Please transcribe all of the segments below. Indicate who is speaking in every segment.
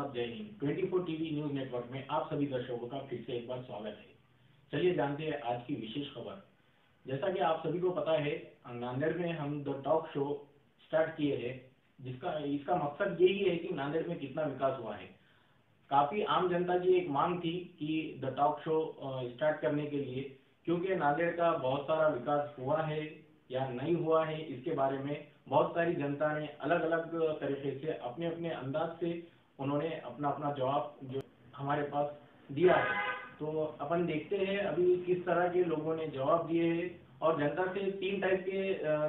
Speaker 1: और जय Hind. 24 TV news network में आप सभी दर्शकों का फिर से एक बार स्वागत है। चलिए जानते हैं आज की विशेष खबर। जैसा कि आप सभी को पता है, नांदेड़ में हम द टॉक शो स्टार्ट किए हैं, इसका मकसद यही है कि नांदेड़ में कितना विकास हुआ है। काफी आम जनता की एक मांग थी कि द टॉक शो स्टार्ट करने के लिए, क्योंकि नांदेड़ का बहुत सारा विकास हुआ है या नहीं हुआ है, इसके बारे में बहुत सारी जनता ने अलग अलग तरीके से अपने अपने अंदाज से उन्होंने अपना अपना जवाब जो हमारे पास दिया है। तो अपन देखते हैं अभी किस तरह के लोगों ने जवाब दिए हैं। और जनता से 3 टाइप के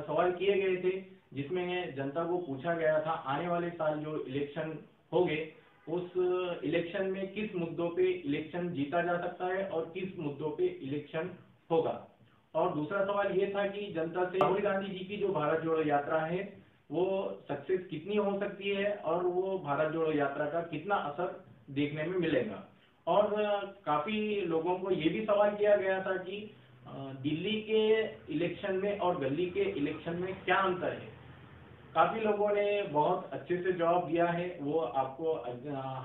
Speaker 1: सवाल किए गए थे, जिसमें जनता को पूछा गया था आने वाले साल जो इलेक्शन होंगे उस इलेक्शन में किस मुद्दों पे इलेक्शन जीता जा सकता है और किस मुद्दों पे इलेक्शन होगा। और दूसरा सवाल ये था कि जनता से राहुल गांधी जी की जो भारत जोड़ो यात्रा है वो सक्सेस कितनी हो सकती है और वो भारत जोड़ो यात्रा का कितना असर देखने में मिलेगा। और काफी लोगों को ये भी सवाल किया गया था कि दिल्ली के इलेक्शन में और गली के इलेक्शन में क्या अंतर है। काफी लोगों ने बहुत अच्छे से जवाब दिया है, वो आपको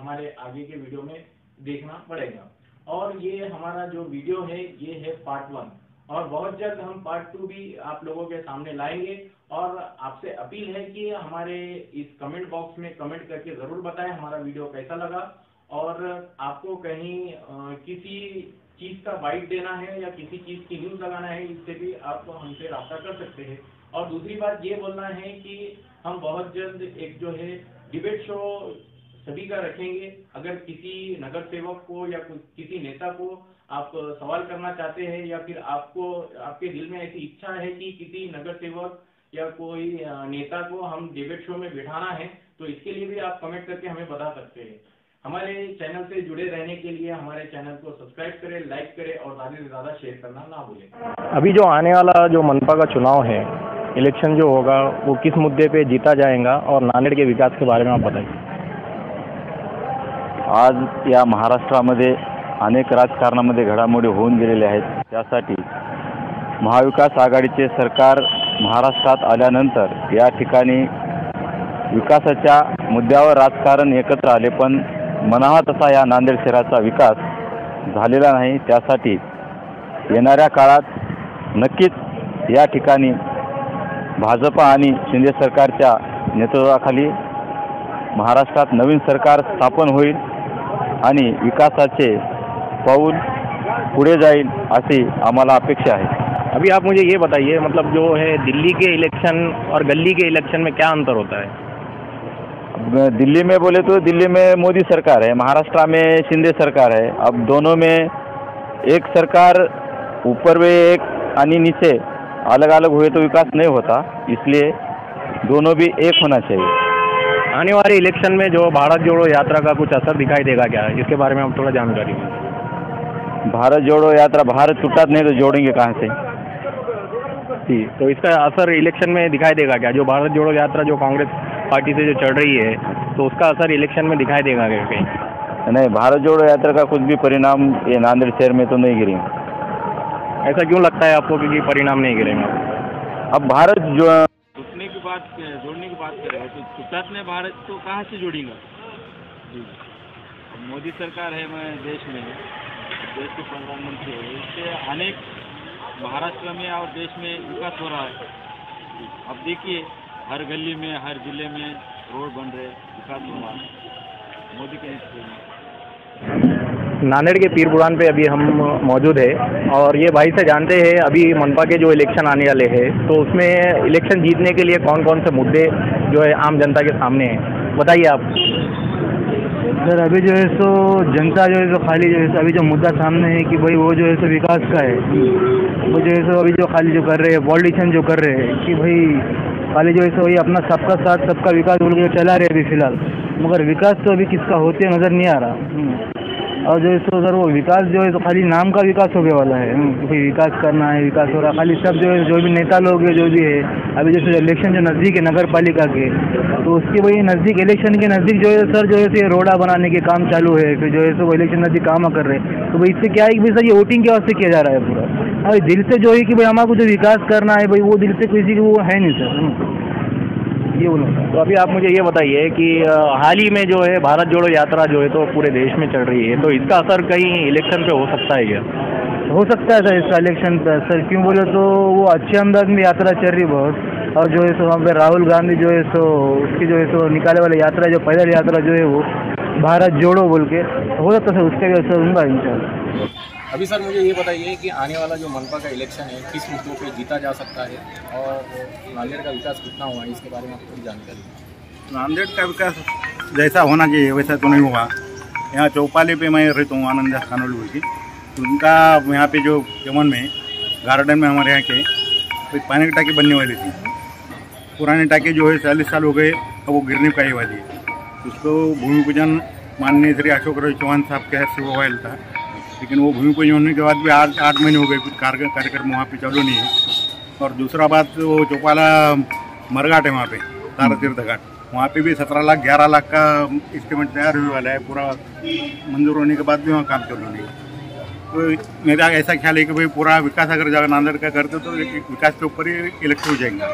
Speaker 1: हमारे आगे के वीडियो में देखना पड़ेगा। और ये हमारा जो वीडियो है ये है पार्ट 1, और बहुत जल्द हम पार्ट 2 भी आप लोगों के सामने लाएंगे। और आपसे अपील है कि हमारे इस कमेंट बॉक्स में कमेंट करके जरूर बताएं हमारा वीडियो कैसा लगा, और आपको कहीं किसी चीज का बाइट देना है या किसी चीज की न्यूज लगाना है, इससे भी आप हमसे राब्ता कर सकते हैं। और दूसरी बात ये बोलना है कि हम बहुत जल्द एक जो है डिबेट शो सभी का रखेंगे। अगर किसी नगर सेवक को या किसी नेता को आप सवाल करना चाहते हैं, या फिर आपको आपके दिल में ऐसी इच्छा है कि किसी नगर सेवक या कोई नेता को हम डिबेट शो में बिठाना है, तो इसके लिए भी आप कमेंट करके हमें बता सकते हैं। हमारे चैनल से जुड़े रहने के लिए हमारे चैनल को सब्सक्राइब करें, लाइक करें और ज़्यादा से ज़्यादा शेयर करना ना भूलें।
Speaker 2: अभी जो आने वाला जो मनपा का चुनाव है, इलेक्शन जो होगा वो किस मुद्दे पे जीता जाएगा और नांदेड़ के विकास के बारे में आप बताइए।
Speaker 3: आज या महाराष्ट्रामध्ये अनेक राजकारणामध्ये घडामोडी होऊन गेलेल्या आहेत। त्यासाठी महाविकास आघाडीचे सरकार महाराष्ट्रात आल्यानंतर या ठिकाणी विकासाच्या मुद्द्यावर राजकारण एकत्र आले, पण मनावा तसा या नांदेड शहराचा विकास झालेला नाही। त्यासाठी येणाऱ्या काळात नक्कीच या ठिकाणी भाजपा आणि शिंदे सरकारच्या नेतृत्वाखाली महाराष्ट्रात नवीन सरकार स्थापन होईल आणि विकासाचे पाऊल पुढे जाईल अशी आम्हाला अपेक्षा है।
Speaker 2: अभी आप मुझे ये बताइए, मतलब जो है दिल्ली के इलेक्शन और गली के इलेक्शन में क्या अंतर होता है।
Speaker 3: दिल्ली में बोले तो दिल्ली में मोदी सरकार है, महाराष्ट्र में शिंदे सरकार है। अब दोनों में एक सरकार ऊपर में एक आणि नीचे अलग अलग हुए तो विकास नहीं होता, इसलिए दोनों भी एक होना चाहिए।
Speaker 2: आने वाले इलेक्शन में जो भारत जोड़ो यात्रा का कुछ असर दिखाई देगा क्या, इसके बारे में आप थोड़ा जानकारी दें।
Speaker 3: भारत जोड़ो यात्रा, भारत टूटा नहीं तो जोड़ेंगे कहाँ से।
Speaker 2: जी, तो इसका असर इलेक्शन में दिखाई देगा क्या। जो भारत जोड़ो यात्रा जो कांग्रेस पार्टी से जो चल रही है, तो उसका असर इलेक्शन में दिखाई देगा क्या कहीं।
Speaker 3: नहीं, भारत जोड़ो यात्रा का कुछ भी परिणाम ये नांदेड़ शहर में तो नहीं गिरेगा।
Speaker 2: ऐसा क्यों लगता है आपको कि परिणाम नहीं गिरेगा।
Speaker 3: अब भारत जो
Speaker 4: टूटने की बात, जोड़ने की बात करें तो टूटत ने भारत तो कहाँ से जोड़ेगा। मोदी सरकार है मैं देश में, देश के प्रधानमंत्री है, इससे अनेक महाराष्ट्र में और देश में विकास हो रहा है। अब देखिए हर गली में हर जिले में रोड बन रहे, विकास हो रहा है मोदी के नेतृत्व में।
Speaker 2: नांदेड़ के पीर बुढ़ान पे अभी हम मौजूद है, और ये भाई से जानते हैं अभी मनपा के जो इलेक्शन आने वाले हैं, तो उसमें इलेक्शन जीतने के लिए कौन कौन से मुद्दे जो है आम जनता के सामने हैं, बताइए आप।
Speaker 5: सर अभी जो है सो जनता जो है सो खाली जो है अभी जो मुद्दा सामने है कि भाई वो जो है सो विकास का है, वो जो है सो अभी जो खाली जो कर रहे हैं पॉलिटिशियन जो कर रहे हैं कि भाई खाली जो है सो वही अपना सबका साथ सबका विकास बोल के चला रहे अभी फिलहाल, मगर विकास तो अभी किसका होते नज़र नहीं आ रहा। और जो है सो सर वो विकास जो है तो खाली नाम का विकास होने वाला है कि भाई विकास करना है, विकास हो रहा है। खाली सब जो है जो भी नेता लोग है जो भी है, अभी जैसे इलेक्शन जो नज़दीक है नगर पालिका के, तो उसके वही नज़दीक इलेक्शन के नज़दीक जो है सर जो है ये रोड़ा बनाने के काम चालू है, फिर जो है सो इलेक्शन नज़दीक काम कर रहे हैं। तो भाई इससे क्या है कि भाई सर ये वोटिंग के वास्ते किया जा रहा है पूरा। अभी दिल से जो है कि भाई हमारे को जो विकास करना है भाई वो दिल से किसी को वो है नहीं सर। ये उन्होंने।
Speaker 2: तो अभी आप मुझे ये बताइए कि हाल ही में जो है भारत जोड़ो यात्रा जो है तो पूरे देश में चल रही है, तो इसका असर कहीं इलेक्शन पे हो सकता है क्या?
Speaker 5: हो सकता है सर इसका इलेक्शन पे सर, क्यों बोले तो वो अच्छे अंदाज में यात्रा चल रही बहुत, और जो है सो वहाँ पे राहुल गांधी जो है सो उसकी जो है सो निकाले वाली यात्रा, जो पैदल यात्रा जो है वो भारत जोड़ो बोल के, हो सकता है उसका भी असर होगा इंशाल्लाह।
Speaker 1: अभी सर मुझे ये बताइए कि आने वाला जो मनपा का इलेक्शन है किस मुद्दों पे जीता जा सकता है और नांदेड़ का विकास कितना हुआ है, इसके बारे में आपको थोड़ी जानकारी।
Speaker 6: नांदेड़ का विकास जैसा होना चाहिए वैसा तो नहीं हुआ। यहाँ चौपाली पे मैं रहता हूँ, आनंद खानोली की, उनका यहाँ पे जो चमन में गार्डन में हमारे यहाँ के एक पानी की टाकी बनने वाली थी। पुरानी टाकी जो है 40 साल हो गए, अब वो गिरने पाई वाली है। उसको भूमि पूजन माननीय श्री अशोक राज चौहान साहब के हाथ से हुआ था, लेकिन वो भूमि पूजन होने के बाद भी 8 महीने हो गए, कुछ कार्यक्रम वहाँ पे चालू नहीं है। और दूसरा बात, वो चौपाला मरघाट है वहाँ पे, तारा तीर्थ घाट, वहाँ पे भी 17 लाख 11 लाख का एस्टिमेट तैयार होने वाला है, पूरा मंजूर होने के बाद भी वहाँ काम चालू नहीं है। तो मेरा ऐसा ख्याल है कि भाई पूरा विकास अगर जाकर नांदेड़ का करते तो विकास के ऊपर ही इलेक्शन हो जाएगा।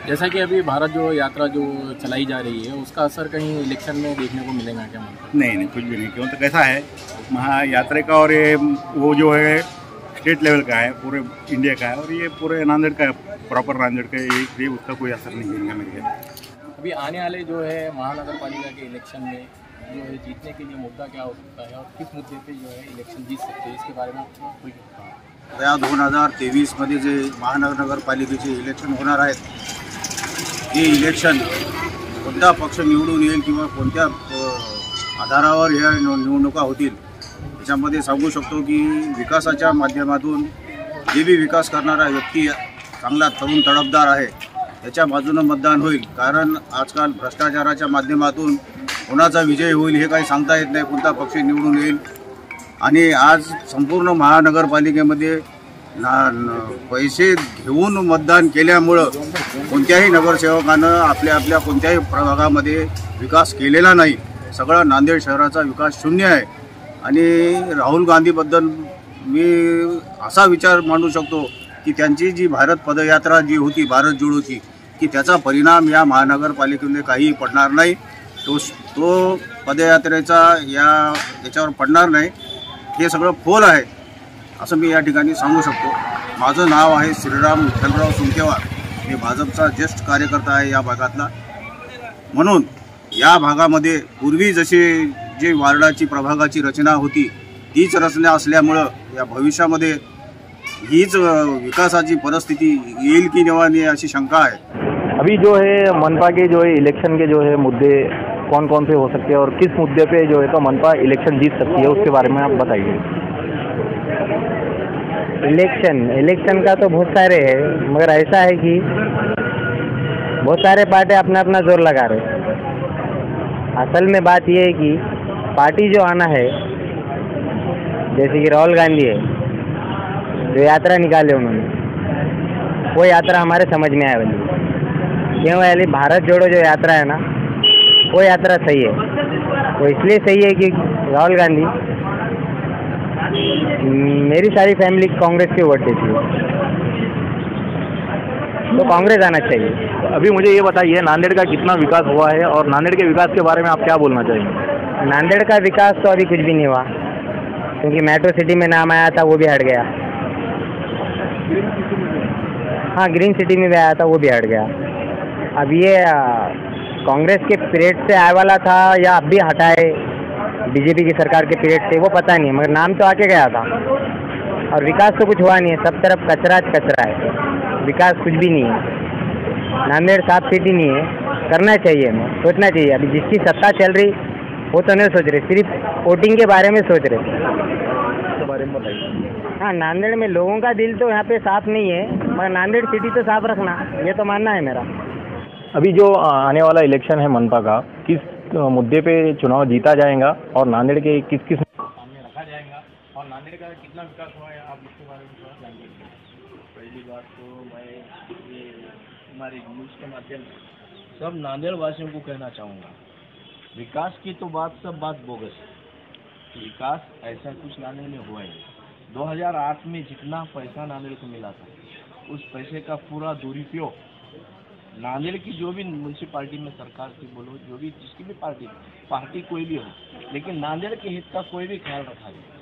Speaker 1: जैसा कि अभी भारत जो यात्रा जो चलाई जा रही है उसका असर कहीं इलेक्शन में देखने को मिलेगा क्या?
Speaker 6: नहीं, कुछ भी नहीं। क्यों तो कैसा है, महायात्रा का और ये वो जो है स्टेट लेवल का है, पूरे इंडिया का है, और ये पूरे नांदेड़ का प्रॉपर नांदेड़ का ये उसका कोई असर नहीं करेगा मेरे ख्याल।
Speaker 1: अभी आने वाले जो है महानगर पालिका के इलेक्शन में जो है जीतने के लिए मुद्दा क्या हो सकता है और किस मुद्दे पे जो है इलेक्शन जीत सकते हैं, इसके बारे में आपको कोई
Speaker 7: या 2023मध्ये जे महानगरपालिकेचे इलेक्शन होणार आहेत, हे इलेक्शन कोणता पक्ष निवडून येईल किंवा कोणत्या आधारावर ह्या निवडणुका होतील त्याच्यामध्ये सांगू शकतो की विकासाच्या माध्यमातून जे बी विकास करणारा व्यक्ती चांगला तरुण तडफदार आहे त्याच्या बाजूने मतदान होईल। कारण आजकाल भ्रष्टाचाराच्या माध्यमातून कोणाचा विजय होईल हे काही सांगता येत नाही, कोणता पक्ष निवडून येईल। आणि आज संपूर्ण महानगरपालिकेमध्ये पैसे घेऊन मतदान केल्यामुळं कोणत्याही नगरसेवकानं आपल्या कोणत्याही प्रभागामध्ये विकास केलेला नाही। सगळा नांदेड शहराचा विकास शून्य आहे। आणि राहुल गांधीबद्दल मी असा विचार मांडू शकतो की त्यांची जी भारत पदयात्रा जी होती भारत जोडोची, की त्याचा परिणाम या महानगरपालिकेमध्ये काही पडणार नाही। तो पदयात्रेचा याच्यावर पडणार नाही, हे सगळं फोल आहे असं मी या ठिकाणी सांगू शकतो। माझं नाव आहे श्रीराम विठ्ठलराव सुंकेवार, मी भाजपचा ज्येष्ठ कार्यकर्ता आहे या भागातला। म्हणून या भागामध्ये पूर्वी जशी जी वार्डाची प्रभागाची रचना होती तीच रचना असल्यामुळं या भविष्यामध्ये हीच विकासाची परिस्थिती येईल की नाही अशी शंका आहे।
Speaker 2: अभी जो है मनपा के जो है इलेक्शन के जो है मुद्दे कौन कौन से हो सकते हैं और किस मुद्दे पे जो है तो मनपा इलेक्शन जीत सकती है, उसके बारे में आप बताइए।
Speaker 8: इलेक्शन का तो बहुत सारे है, मगर ऐसा है कि बहुत सारे पार्टी अपना अपना जोर लगा रहे। असल में बात यह है कि पार्टी जो आना है, जैसे कि राहुल गांधी है जो यात्रा निकाले उन्होंने, वो यात्रा हमारे समझ में आए वाली। क्यों वाली भारत जोड़ो जो यात्रा है ना, वो यात्रा सही है। वो इसलिए सही है कि राहुल गांधी मेरी सारी फैमिली कांग्रेस के वोट देती है, तो कांग्रेस आना चाहिए।
Speaker 2: तो अभी मुझे ये बताइए नांदेड़ का कितना विकास हुआ है और नांदेड़ के विकास के बारे में आप क्या बोलना चाहेंगे?
Speaker 8: नांदेड़ का विकास तो अभी कुछ भी नहीं हुआ, क्योंकि मेट्रो सिटी में नाम आया था वो भी हट गया। हाँ, ग्रीन सिटी में भी आया था वो भी हट गया। अब ये कांग्रेस के पीरियड से आने वाला था या अब भी हटाए बीजेपी की सरकार के पीरियड से, वो पता नहीं है, मगर नाम तो आके गया था और विकास तो कुछ हुआ नहीं है। सब तरफ कचरा कचरा है, विकास कुछ भी नहीं है। नांदेड़ साफ सिटी नहीं है, करना चाहिए, हमें सोचना चाहिए। अभी जिसकी सत्ता चल रही वो तो नहीं सोच रहे, सिर्फ वोटिंग के बारे में सोच रहे।
Speaker 2: इसके बारे में बताइए।
Speaker 8: हाँ, नांदेड़ में लोगों का दिल तो यहाँ पे साफ नहीं है, मगर नांदेड़ सिटी तो साफ रखना, ये तो मानना है मेरा।
Speaker 2: अभी जो आने वाला इलेक्शन है मनपा का, किस मुद्दे पे चुनाव जीता जाएगा और नांदेड़ के किस किस
Speaker 1: सामने रखा जाएगा और नांदेड़ का कितना विकास हुआ है, आप इसके बारे में थोड़ा जानिए।
Speaker 9: पहली बात तो मैं ये हमारी न्यूज़ के माध्यम से सब नांदेड़ वासियों को कहना चाहूँगा, विकास की तो सब बात बोगस है। विकास ऐसा कुछ नांदेड़ में हुआ है। 2008 में जितना पैसा नांदेड़ को मिला था, उस पैसे का पूरा दुरुपयोग नांदेड़ की जो भी म्यूनसिपालिटी में सरकार की बोलो, जो भी जिसकी भी पार्टी कोई भी हो, लेकिन नांदेड़ के हित का कोई भी ख्याल रखा जाए।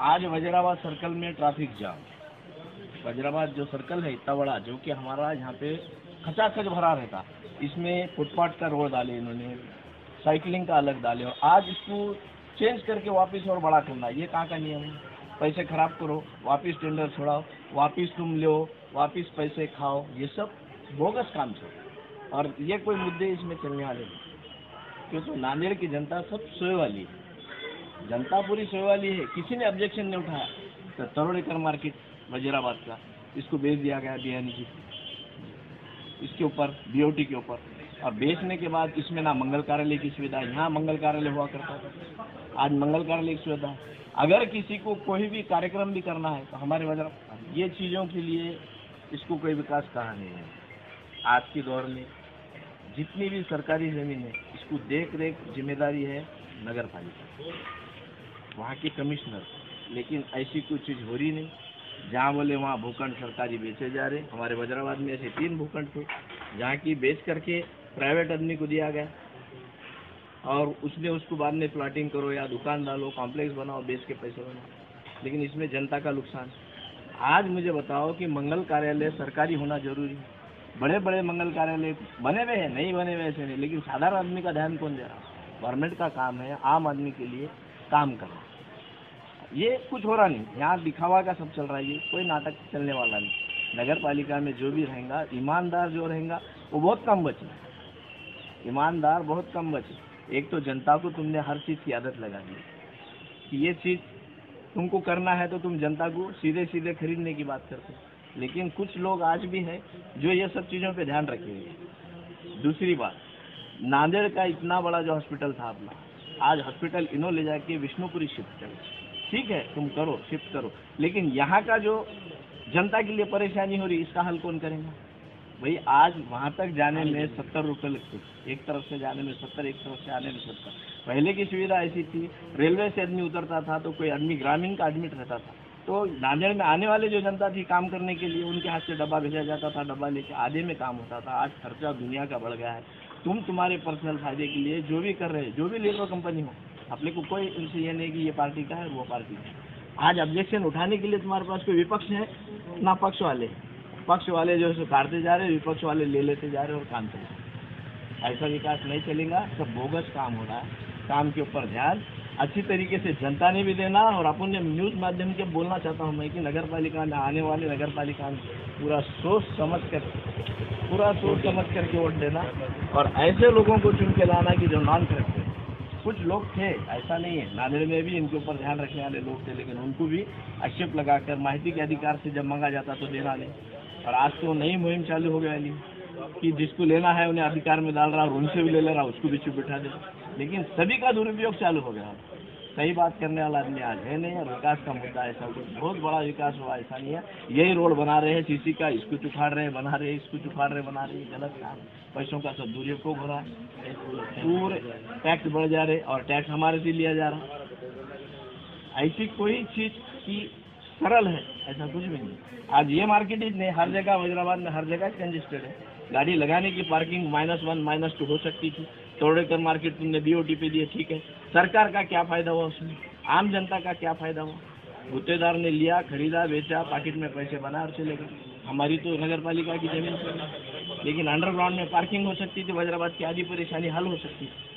Speaker 9: आज वजीराबाद सर्कल में ट्रैफिक जाम, वजीराबाद जो सर्कल है इतना बड़ा, जो कि हमारा यहाँ पे खचाखच भरा रहता, इसमें फुटपाथ का रोड डाले इन्होंने, साइकिलिंग का अलग डाले, और आज इसको चेंज करके वापस और बड़ा करना, ये कहाँ का नियम है? पैसे खराब करो, वापस टेंडर छोड़ाओ, वापस तुम लो, वापस पैसे खाओ, ये सब बोगस काम है। और ये कोई मुद्दे इसमें चलने वाले नहीं, क्योंकि नांदेड़ की जनता सब सोए वाली है, जनता पूरी सोए वाली है। किसी ने ऑब्जेक्शन नहीं उठाया। तो तरोड़ेकर मार्केट वजीराबाद का, इसको बेच दिया गया बिहानी जी, इसके ऊपर बीओटी के ऊपर, और बेचने के बाद इसमें ना मंगल कार्यालय की सुविधा, यहाँ मंगल कार्यालय हुआ करता था, आज मंगल कार्यालय की सुविधा है। अगर किसी को कोई भी कार्यक्रम भी करना है तो हमारे वजह ये चीज़ों के लिए इसको कोई विकास कहा नहीं है। आज के दौर में जितनी भी सरकारी ज़मीन है, इसको देख रेख जिम्मेदारी है नगर पालिका, वहाँ के कमिश्नर, लेकिन ऐसी कोई चीज़ हो रही नहीं। जहाँ बोले वहाँ भूखंड सरकारी बेचे जा रहे। हमारे वजीराबाद में ऐसे 3 भूखंड थे जहाँ की बेच करके प्राइवेट आदमी को दिया गया, और उसने उसको बाद में प्लाटिंग करो या दुकान डालो, कॉम्प्लेक्स बनाओ, बेच के पैसे बनाओ, लेकिन इसमें जनता का नुकसान। आज मुझे बताओ कि मंगल कार्यालय सरकारी होना जरूरी है। बड़े बड़े मंगल कार्यालय बने हुए हैं, नहीं बने हुए ऐसे नहीं, लेकिन साधारण आदमी का ध्यान कौन दे रहा? गवर्नमेंट का काम है आम आदमी के लिए काम करना। ये कुछ हो रहा नहीं, यहाँ दिखावा का सब चल रहा है, ये कोई नाटक चलने वाला नहीं। नगर पालिका में जो भी रहेगा, ईमानदार जो रहेगा वो बहुत कम बचे, ईमानदार बहुत कम बचे। एक तो जनता को तुमने हर चीज़ की आदत लगा दी कि ये चीज़ तुमको करना है तो तुम जनता को सीधे सीधे खरीदने की बात करते हो, लेकिन कुछ लोग आज भी हैं जो ये सब चीज़ों पे ध्यान रखेंगे। दूसरी बात, नांदेड़ का इतना बड़ा जो हॉस्पिटल था अपना, आज हॉस्पिटल इन्हों ले जाके विष्णुपुरी शिफ्ट करो, ठीक है तुम करो, शिफ्ट करो, लेकिन यहाँ का जो जनता के लिए परेशानी हो रही, इसका हल कौन करेगा भाई? आज वहाँ तक जाने में 70 रुपये लगते, एक तरफ से जाने में 70, एक तरफ से आने में 70। पहले की सुविधा ऐसी थी, रेलवे से आदमी उतरता था तो कोई आदमी ग्रामीण का एडमिट रहता था, तो नांदेड़ में आने वाले जो जनता थी काम करने के लिए, उनके हाथ से डब्बा भेजा जाता था, डब्बा लेके आधे में काम होता था। आज खर्चा दुनिया का बढ़ गया है। तुम तुम्हारे पर्सनल फायदे के लिए जो भी कर रहे हैं, जो भी लेबर कंपनी हो, अपने को कोई इनसे ये नहीं कि ये पार्टी का है वो पार्टी का है। आज ऑब्जेक्शन उठाने के लिए तुम्हारे पास कोई विपक्ष है ना पक्ष वाले? पक्ष वाले जो है काटते जा रहे हैं, विपक्ष वाले ले लेते जा रहे हैं और काम चल रहा है। ऐसा विकास नहीं चलेगा, सब बोगस काम हो रहा है। काम के ऊपर ध्यान अच्छी तरीके से जनता ने भी देना, और अपन ने न्यूज़ माध्यम के बोलना चाहता हूँ मैं कि नगर पालिका में आने वाले नगर पालिका में पूरा सोच समझ करके वोट देना, और ऐसे लोगों को चुन के लाना कि जो नॉन करप्ट। कुछ लोग थे, ऐसा नहीं है, नांदेड़ में भी इनके ऊपर ध्यान रखने वाले लोग थे, लेकिन उनको भी आक्षेप लगाकर माहिती के अधिकार से जब मांगा जाता तो देना नहीं। और आज तो नई मुहिम चालू हो गई कि जिसको लेना है उन्हें अधिकार में डाल रहा, और उनसे भी ले रहा, उसको भी चुप बिठा दे। लेकिन सभी का दुरुपयोग चालू हो गया। सही बात करने वाला आदमी आज है नहीं, और विकास का मुद्दा ऐसा कुछ बहुत बड़ा विकास हुआ ऐसा नहीं है। यही रोड बना रहे हैं सीसी का, इसको चुखाड़ रहे बना रहे, इसको चुखाड़ रहे बना रहे, गलत काम। पैसों का सब दुरुपयोग हो रहा है, पूरे टैक्स बढ़ जा रहे, और टैक्स हमारे से लिया जा रहा। ऐसी कोई चीज़ की सरल है ऐसा कुछ भी नहीं। आज ये मार्केट ही नहीं, हर जगह वजीराबाद में हर जगह कंजेस्टेड है। गाड़ी लगाने की पार्किंग -1 -2 हो सकती थी। तोड़ेकर मार्केट तुमने बीओटी पे दिए, ठीक है, सरकार का क्या फायदा हुआ उसमें? आम जनता का क्या फायदा हुआ? गुत्तेदार ने लिया, खरीदा, बेचा, पॉकेट में पैसे बना और चले गए। हमारी तो नगर पालिका की जमीन पर, लेकिन अंडरग्राउंड में पार्किंग हो सकती थी, वजीराबाद की आधी परेशानी हल हो सकती थी।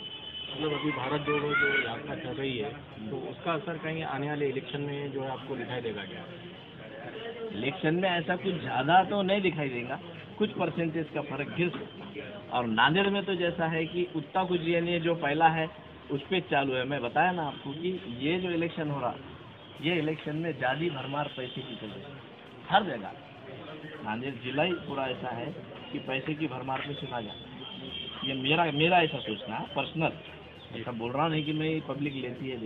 Speaker 1: मतलब अभी भारत जोड़ो जो यात्रा चल रही है, तो उसका असर कहीं आने वाले इलेक्शन में जो है आपको दिखाई देगा क्या?
Speaker 9: इलेक्शन में ऐसा कुछ ज़्यादा तो नहीं दिखाई देगा, कुछ परसेंटेज का फर्क गिर सकता है। और नांदेड़ में तो जैसा है कि उतना कुछ ये नहीं, जो पहला है उस पर चालू है। मैं बताया ना आपको कि ये जो इलेक्शन हो रहा, ये इलेक्शन में जाली भरमार पैसे की चल रही हर जगह। नांदेड़ जिला ही पूरा ऐसा है कि पैसे की भरमार पे चुना जाता है। ये मेरा ऐसा सोचना है पर्सनल, ऐसा बोल रहा नहीं कि मैं पब्लिक लेती है।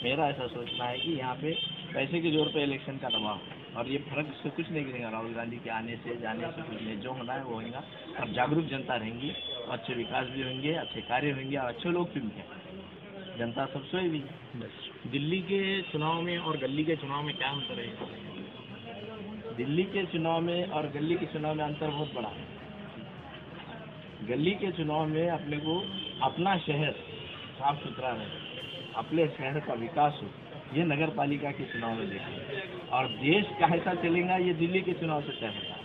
Speaker 9: मेरा ऐसा सोचना है कि यहाँ पे पैसे के जोर पे इलेक्शन का दबाव, और ये फर्क इससे कुछ नहीं गिरेगा। राहुल गांधी के आने से जाने से कुछ नहीं, जो होना है वो होगा। और जागरूक जनता रहेंगी, अच्छे विकास भी होंगे, अच्छे कार्य होंगे, और अच्छे लोग चुनते। जनता सब सोई भी।
Speaker 1: दिल्ली के चुनाव में और गली के चुनाव में क्या अंतर है?
Speaker 9: दिल्ली के चुनाव में और गली के चुनाव में अंतर बहुत बड़ा है। गली के चुनाव में अपने को अपना शहर साफ सुथरा रहे, अपने शहर का विकास हो, ये नगर पालिका के चुनाव में देखें। और देश कैसा चलेगा ये दिल्ली के चुनाव से तय होता है।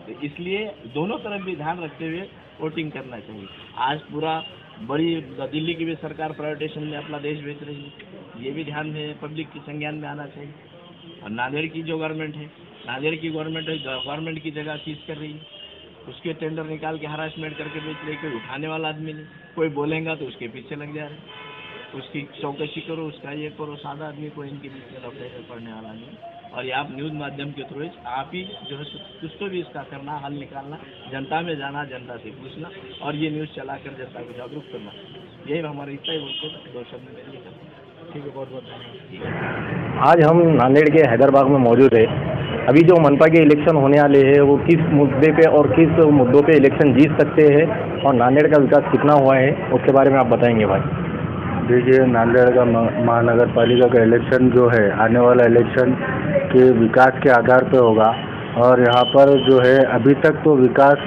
Speaker 9: तो इसलिए दोनों तरफ भी ध्यान रखते हुए वोटिंग करना चाहिए। आज पूरा बड़ी दिल्ली की भी सरकार प्राइवेटाइजेशन में अपना देश बेच रही है, ये भी ध्यान में पब्लिक के संज्ञान में आना चाहिए। और नांदेड़ की जो गवर्नमेंट है, नांदेड़ की गवर्नमेंट की जगह सीज कर रही है, उसके टेंडर निकाल के हरासमेंट करके बेच रही। कोई उठाने वाला आदमी नहीं, कोई बोलेगा तो उसके पीछे लग जा रहे। उसकी चौकसी करो, उसका ये करो, सादा आदमी को इनके बीच में लौटे पड़ने वाला नहीं। और ये आप न्यूज़ माध्यम के थ्रू आप ही जो है कुछ तो भी इसका करना, हल निकालना, जनता में जाना, जनता से पूछना और ये न्यूज़ चलाकर जनता को जागरूक करना। यही हमारे इतना ही बोलते दो शब्द में नहीं करते। ठीक है, बहुत बहुत धन्यवाद।
Speaker 2: आज हम नांदेड़ के हैदराबाद में मौजूद है। अभी जो मनपा के इलेक्शन होने वाले हैं वो किस मुद्दे पे और किस मुद्दों पे इलेक्शन जीत सकते हैं और नांदेड़ का विकास कितना हुआ है उसके बारे में आप बताएंगे भाई।
Speaker 5: देखिए, नांदेड़ का महानगर पालिका का इलेक्शन जो है, आने वाला इलेक्शन के विकास के आधार पर होगा। और यहाँ पर जो है अभी तक तो विकास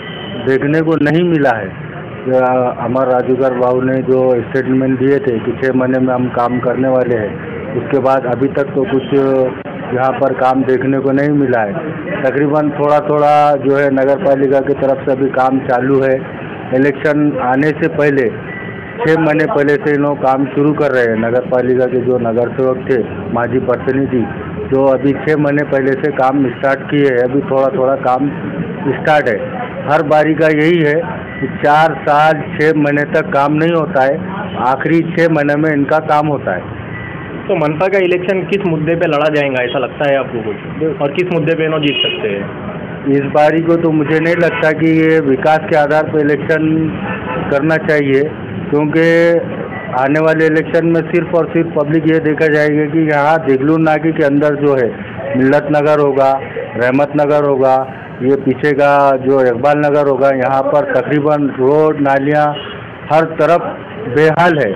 Speaker 5: देखने को नहीं मिला है। अमर राजूकर बाबू ने जो स्टेटमेंट दिए थे कि 6 महीने में हम काम करने वाले हैं, उसके बाद अभी तक तो कुछ यहाँ पर काम देखने को नहीं मिला है। तकरीबन थोड़ा थोड़ा जो है नगर पालिका की तरफ से अभी काम चालू है। इलेक्शन आने से पहले 6 महीने पहले से इन लोग काम शुरू कर रहे हैं। नगर पालिका के जो नगर सेवक थे, माजी प्रतिनिधि, जो अभी 6 महीने पहले से काम स्टार्ट किए हैं। अभी थोड़ा थोड़ा काम स्टार्ट है। हर बारी का यही है कि 4 साल 6 महीने तक काम नहीं होता है, आखिरी 6 महीने में इनका काम होता है।
Speaker 2: तो मनपा का इलेक्शन किस मुद्दे पे लड़ा जाएगा ऐसा लगता है आपको कुछ, और किस मुद्दे पे इन्हों जीत सकते हैं?
Speaker 5: इस बारी को तो मुझे नहीं लगता कि ये विकास के आधार पर इलेक्शन करना चाहिए, क्योंकि आने वाले इलेक्शन में सिर्फ और सिर्फ पब्लिक ये देखा जाएगा कि यहाँ देगलूर नाकी के अंदर जो है मिल्लत नगर होगा, रहमत नगर होगा, ये पीछे का जो इकबाल नगर होगा, यहाँ पर तकरीबन रोड नालियाँ हर तरफ बेहाल है।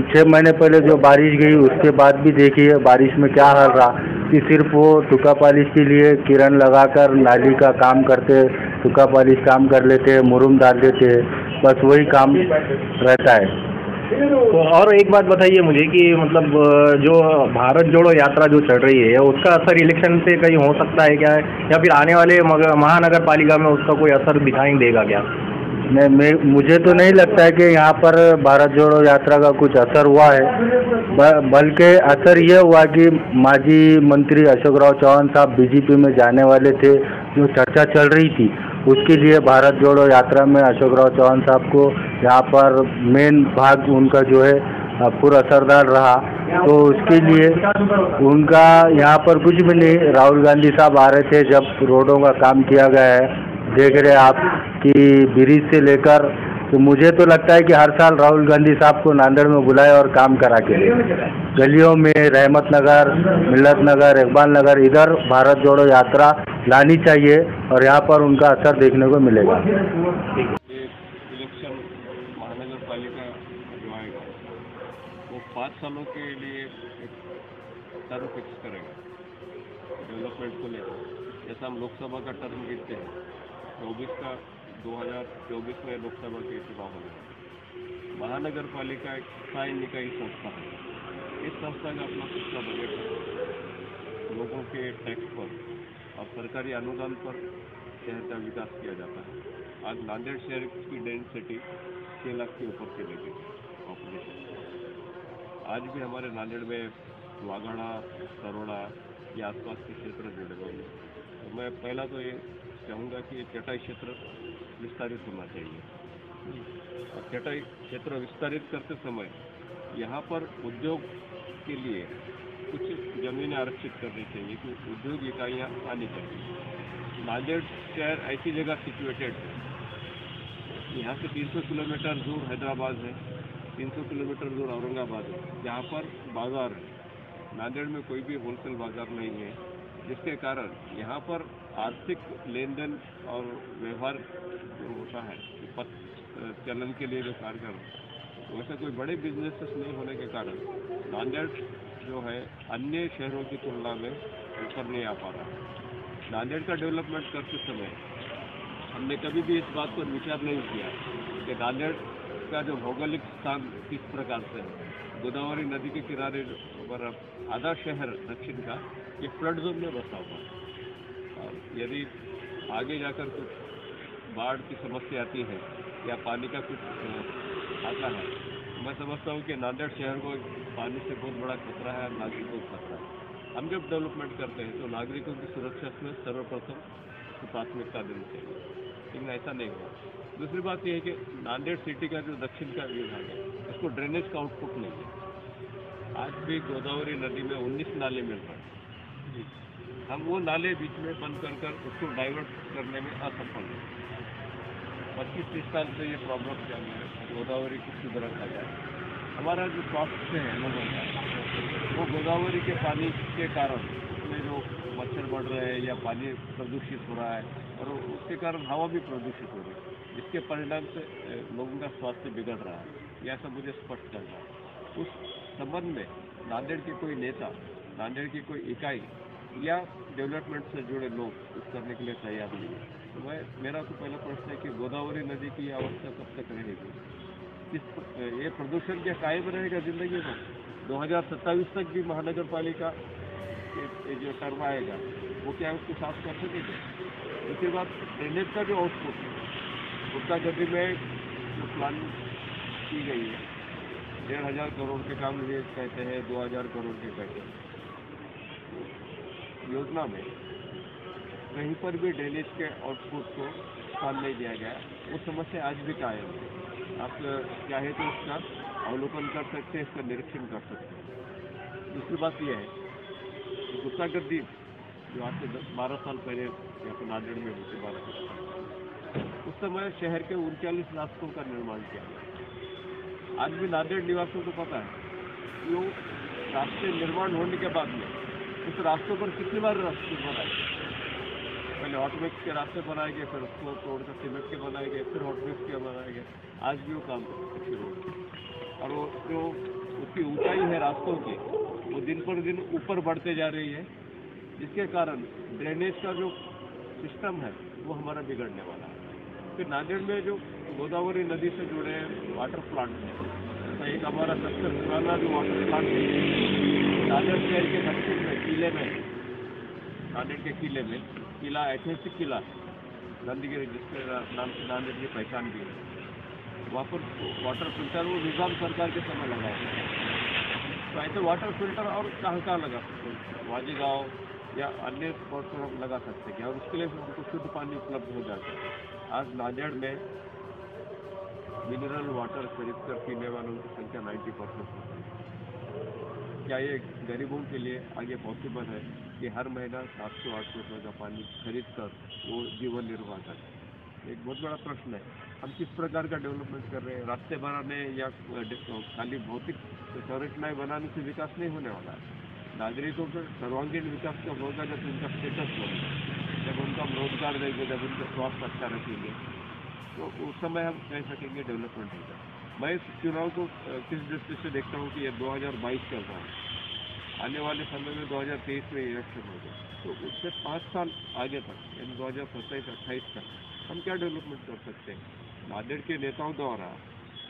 Speaker 5: 6 महीने पहले जो बारिश गई उसके बाद भी देखिए बारिश में क्या हाल रहा कि सिर्फ वो टुका पालिश के लिए किरण लगाकर नाली का काम करते, टुका पालिश काम कर लेते हैं, मुरुम डाल देते हैं, बस वही काम रहता है।
Speaker 2: तो और एक बात बताइए मुझे कि मतलब जो भारत जोड़ो यात्रा जो चल रही है उसका असर इलेक्शन से कहीं हो सकता है क्या, या फिर आने वाले महानगर पालिका में उसका कोई असर दिखाई देगा क्या?
Speaker 5: नहीं, मुझे तो नहीं लगता है कि यहाँ पर भारत जोड़ो यात्रा का कुछ असर हुआ है। बल्कि असर ये हुआ कि माजी मंत्री अशोक राव चौहान साहब बीजेपी में जाने वाले थे, जो चर्चा चल रही थी, उसके लिए भारत जोड़ो यात्रा में अशोक राव चौहान साहब को यहाँ पर मेन भाग उनका जो है पूरा असरदार रहा। तो उसके लिए उनका यहाँ पर कुछ भी नहीं। राहुल गांधी साहब आ रहे थे जब रोडों का काम किया गया है, देख रहे आप कि ब्रिज से लेकर, तो मुझे तो लगता है कि हर साल राहुल गांधी साहब को नांदेड़ में बुलाए और काम करा के गलियों में रहमत नगर, मिल्लत नगर, इकबाल नगर, इधर भारत जोड़ो यात्रा लानी चाहिए और यहाँ पर उनका असर देखने को मिलेगा।
Speaker 10: इलेक्शन महानगर पालिका जो आएगा वो 5 सालों के लिए एक टर्म फिक्स करेगा डेवलपमेंट को लेकर। जैसा हम लोकसभा का टर्म गिनते हैं, 2024 में लोकसभा के चुनाव होंगे। महानगर पालिका एक स्थायी निकाय संस्था है। इस संस्था का अपना खुद का बजट है। लोगों के टैक्स पर और सरकारी अनुदान पर शहर का विकास किया जाता है। आज नांदेड़ शहर की डेंसिटी 6 लाख के ऊपर चली गई पॉपुलेशन। आज भी हमारे नांदेड़ में वाघाड़ा, सरोड़ा या आसपास के क्षेत्र जुड़े हुए हैं। तो मैं पहला तो ये चाहूँगा कि चटाई क्षेत्र विस्तारित होना चाहिए। और चटाई क्षेत्र विस्तारित करते समय यहाँ पर उद्योग के लिए कुछ ज़मीनें आरक्षित करनी चाहिए कि उद्योग इकाइयाँ आनी चाहिए। नांदेड़ शहर ऐसी जगह सिचुएटेड है, यहाँ से 300 किलोमीटर दूर हैदराबाद है, 300 किलोमीटर दूर औरंगाबाद है, जहाँ पर बाज़ार है। नांदेड़ में कोई भी होलसेल बाज़ार नहीं है, जिसके कारण यहाँ पर आर्थिक लेन देन और व्यवहार जो होता है, चलन के लिए जो कार्य कर रहे हैं, वैसे कोई बड़े बिजनेसेस नहीं होने के कारण नांदेड़ जो है अन्य शहरों की तुलना में ऊपर नहीं आ पा रहा। नांदेड़ का डेवलपमेंट करते समय हमने कभी भी इस बात पर विचार नहीं किया कि नांदेड़ का जो भौगोलिक स्थान किस प्रकार से है। गोदावरी नदी के किनारे हमारा आधा शहर दक्षिण का ये फ्लड जोन में बसा हुआ है, और यदि आगे जाकर कुछ बाढ़ की समस्या आती है या पानी का कुछ आता है, मैं समझता हूँ कि नांदेड़ शहर को पानी से बहुत बड़ा खतरा है, नागरिकों को खतरा है। हम जब डेवलपमेंट करते हैं तो नागरिकों की सुरक्षा में सर्वप्रथम प्राथमिकता देनी चाहिए, लेकिन ऐसा नहीं हुआ। दूसरी बात यह है कि नांदेड़ सिटी का जो दक्षिण का विभाग है उसको ड्रेनेज का आउटपुट नहीं है। आज भी गोदावरी नदी में 19 नाले मिल रहे हैं, हम वो नाले बीच में बंद कर उसको डाइवर्ट करने में असफल हैं। 25-30 साल से ये प्रॉब्लम चल रही है, गोदावरी को सुधर रखा जाए। हमारा जो स्वास्थ्य है लोगों का, वो गोदावरी के पानी के कारण उसमें जो मच्छर बढ़ रहे हैं या पानी प्रदूषित हो रहा है, और उसके कारण हवा भी प्रदूषित हो रही है, जिसके परिणाम से लोगों का स्वास्थ्य बिगड़ रहा है। यह ऐसा मुझे स्पष्ट चल रहा है। उस संबंध में नांदेड़ के कोई नेता, नांदेड़ की कोई इकाई या डेवलपमेंट से जुड़े लोग कुछ करने के लिए तैयार नहीं है। तो मेरा तो पहला प्रश्न है कि गोदावरी नदी की अवस्था कब तक रहेगी? ये प्रदूषण क्या कायम रहेगा जिंदगी में? 2027 तक भी महानगर पालिका जो टर्म आएगा वो क्या उसको साफ कर सकेंगे? उसके बाद ड्रेनेज का जो आउटपुट है, गुप्तागढ़ी में जो प्लान की गई है 1,500 करोड़ के काम ये कहते हैं, 2,000 करोड़ के कहते हैं। योजना में कहीं पर भी ड्रेनेज के आउटपुट को स्थान नहीं दिया गया। वो समस्या आज भी कायम है। आप चाहे तो इसका अवलोकन कर सकते हैं, इसका निरीक्षण कर सकते हैं। दूसरी बात यह है कि गुप्तागढ़ी जो आज से 12 साल पहले यहाँ पर नांदेड़ में होते 12 साल, उस समय शहर के 39 रास्तों का निर्माण किया गया। आज भी नांदेड़ निवासियों को पता है कि वो रास्ते निर्माण होने के बाद में उस रास्तों पर कितनी बार रास्ते बनाए। पहले हॉट मिक्स के रास्ते बनाए गए, फिर उसको तोड़कर सीमेंट के बनाए गए, फिर हॉट मिक्स के बनाए गए। आज भी वो काम शुरू हो गया, और वो जो उसकी ऊंचाई है रास्तों की, वो दिन पर दिन ऊपर बढ़ते जा रही है, जिसके कारण ड्रेनेज का जो सिस्टम है वो हमारा बिगड़ने वाला है। फिर नांदेड़ में जो गोदावरी नदी से जुड़े वाटर प्लांट है, एक हमारा सबसे पुराना जो वाटर प्लांट है नांदेड़ शहर के दक्षिण में किले में, नांदेड़ के किले में, किला ऐतिहासिक किला नंदीगिरी जिसके नाम से नांदेड़ की पहचान भी है। वहाँ पर वाटर फिल्टर वो निज़ाम सरकार के समय लगा है। तो ऐसे वाटर फिल्टर और कहाँ लगा सकते हैं, वाजी गाँव या अन्य स्पॉट पर हम लगा सकते हैं, और उसके लिए हमको शुद्ध पानी उपलब्ध हो जाता है। आज नांदेड़ में मिनरल वाटर खरीद कर पीने वालों की संख्या 90% है। क्या ये गरीबों के लिए आगे पॉसिबल है कि हर महीना 700-800 रुपये का पानी खरीद कर वो जीवन निर्वाह करें? एक बहुत बड़ा प्रश्न है। हम किस प्रकार का डेवलपमेंट कर रहे हैं? रास्ते बनाने या खाली भौतिक संरचनाएं बनाने से विकास नहीं होने वाला है। नागरिकों के सर्वांगीण विकास का होगा जब उनका स्टेटस होगा, जब उनका रोजगार देंगे, जब उनका स्वास्थ्य अच्छा रखेंगे, तो उस समय हम कह सकेंगे डेवलपमेंट होगा। मैं इस चुनाव को किस दृष्टि से देखता हूँ कि ये 2022 चल रहा है, आने वाले समय में 2023 में इलेक्शन होगा, तो उससे 5 साल आगे तक यानी 2027-28 तक हम क्या डेवलपमेंट कर सकते हैं? नांदेड़ के नेताओं द्वारा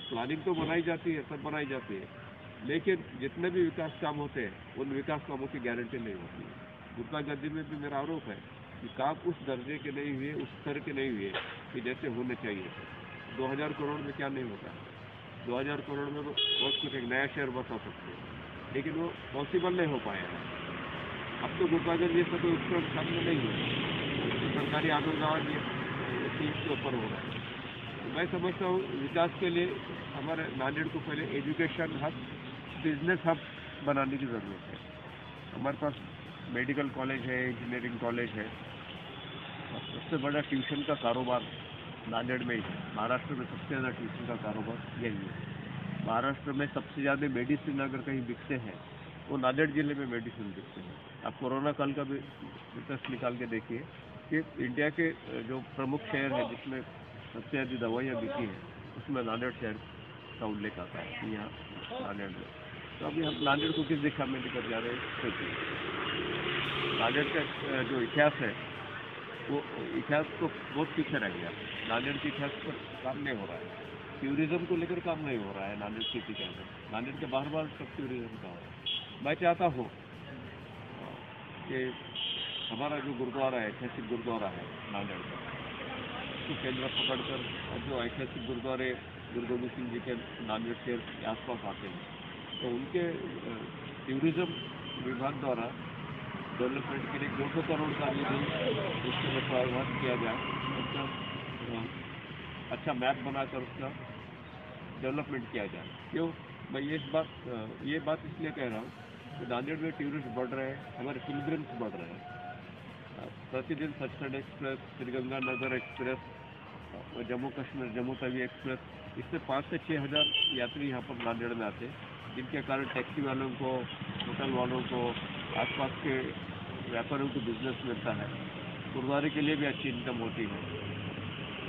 Speaker 10: प्लानिंग तो बनाई जाती है, सब बनाई जाती है, लेकिन जितने भी विकास काम होते हैं उन विकास कामों की गारंटी नहीं होती है। गुप्तागढ़ी में भी मेरा आरोप है कि काम उस दर्जे के नहीं हुए, उस स्तर के नहीं हुए कि जैसे होने चाहिए। 2000 करोड़ में क्या नहीं होता है? 2000 करोड़ में तो बहुत कुछ, एक नया शहर बसा सकते हैं, लेकिन वो पॉसिबल नहीं हो पाया है। अब तो गुप्तागढ़ी जैसा कोई उपकरण सामने नहीं है, तो सरकारी अनुदान ये चीज के ऊपर हो रहा है। तो मैं समझता हूँ विकास के लिए हमारे नांदेड़ को पहले एजुकेशन हब, बिजनेस हब बनाने की ज़रूरत है। हमारे पास मेडिकल कॉलेज है, इंजीनियरिंग कॉलेज है, सबसे बड़ा ट्यूशन का कारोबार नांदेड़ में ही है। महाराष्ट्र में सबसे ज़्यादा ट्यूशन का कारोबार यही है। महाराष्ट्र में सबसे ज़्यादा मेडिसिन अगर कहीं बिकते हैं वो नांदेड़ जिले में मेडिसिन बिकते हैं। आप कोरोना काल का भी टेस्ट निकाल के देखिए कि इंडिया के जो प्रमुख शहर हैं जिसमें सबसे ज़्यादा दवाइयाँ बिकी हैं, उसमें नांदेड़ शहर का उल्लेख आता है कि यहाँ नांदेड़ में। तो अभी हम नांदेड़ को किस दिशा में लेकर जा रहे हैं? सोचिए, नांदेड़ का जो इतिहास है वो इतिहास तो बहुत पीछे रह गया। नांदेड़ के इतिहास पर काम नहीं हो रहा है, टूरिज्म को लेकर काम नहीं हो रहा है नांदेड़ सिटी के अंदर। नांदेड़ के बाहर सब टूरिज्म का हो रहा है। मैं चाहता हूँ कि हमारा जो गुरुद्वारा है, ऐतिहासिक गुरुद्वारा है नांदेड़ का, उसको केंद्र पकड़कर और जो ऐतिहासिक गुरुद्वारे गुरु गोविंद सिंह जी के नांदेड़ शहर के आसपास आते हैं, तो उनके टूरिज्म विभाग द्वारा डेवलपमेंट के लिए 200 करोड़ का निधि उसके लिए प्रावधान किया जाए, उसका अच्छा मैप बनाकर उसका डेवलपमेंट किया जाए। क्यों मैं ये बात इसलिए कह रहा हूँ कि नांदेड़ में टूरिस्ट बढ़ रहे हैं, हमारे पिलग्रिम्स बढ़ रहे हैं। प्रतिदिन सचखंड एक्सप्रेस, श्रीगंगानगर एक्सप्रेस और जम्मू कश्मीर जम्मू तवी एक्सप्रेस, इससे 5 से 6 हज़ार यात्री यहाँ पर नांदेड़ में आते हैं, जिनके कारण टैक्सी वालों को, होटल वालों को, आसपास के व्यापारियों को बिजनेस मिलता है। गुरुद्वारे के लिए भी अच्छी इनकम होती है,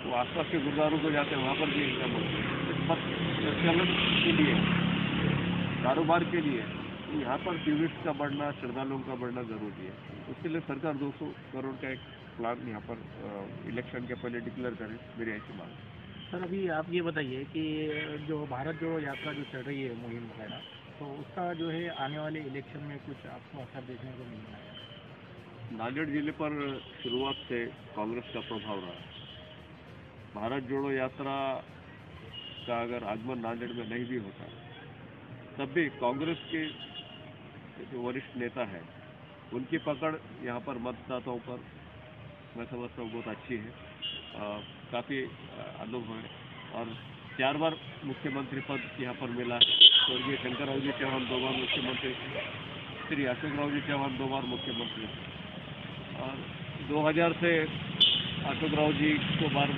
Speaker 10: तो आसपास के गुरुद्वारों को जाते हैं, वहाँ पर भी इनकम होती है। प्रचलन के लिए, कारोबार के लिए यहाँ पर टूरिस्ट का बढ़ना, श्रद्धालुओं का बढ़ना ज़रूरी है। उसके लिए सरकार 200 करोड़ का एक प्लान यहाँ पर इलेक्शन के पहले डिक्लेयर करे, मेरी ऐसी मांग है।
Speaker 1: सर अभी आप ये बताइए कि जो भारत जोड़ो यात्रा जो चल रही है मुहिम वगैरह, तो उसका जो है आने वाले इलेक्शन में कुछ आपको असर देखने को मिल रहा है?
Speaker 10: नांदेड़ जिले पर शुरुआत से कांग्रेस का प्रभाव रहा है। भारत जोड़ो यात्रा का अगर आगमन नांदेड़ में नहीं भी होता, तब भी कांग्रेस के जो वरिष्ठ नेता है, उनकी पकड़ यहाँ पर मतदाताओं पर मैं समझता हूँ बहुत अच्छी है। काफ़ी अनुभव है और 4 बार मुख्यमंत्री पद यहाँ पर मिला। स्वर्गीय शंकरराव जी चौहान 2 बार मुख्यमंत्री, श्री अशोकराव जी चौहान 2 बार मुख्यमंत्री, और 2000 से अशोकराव जी को बार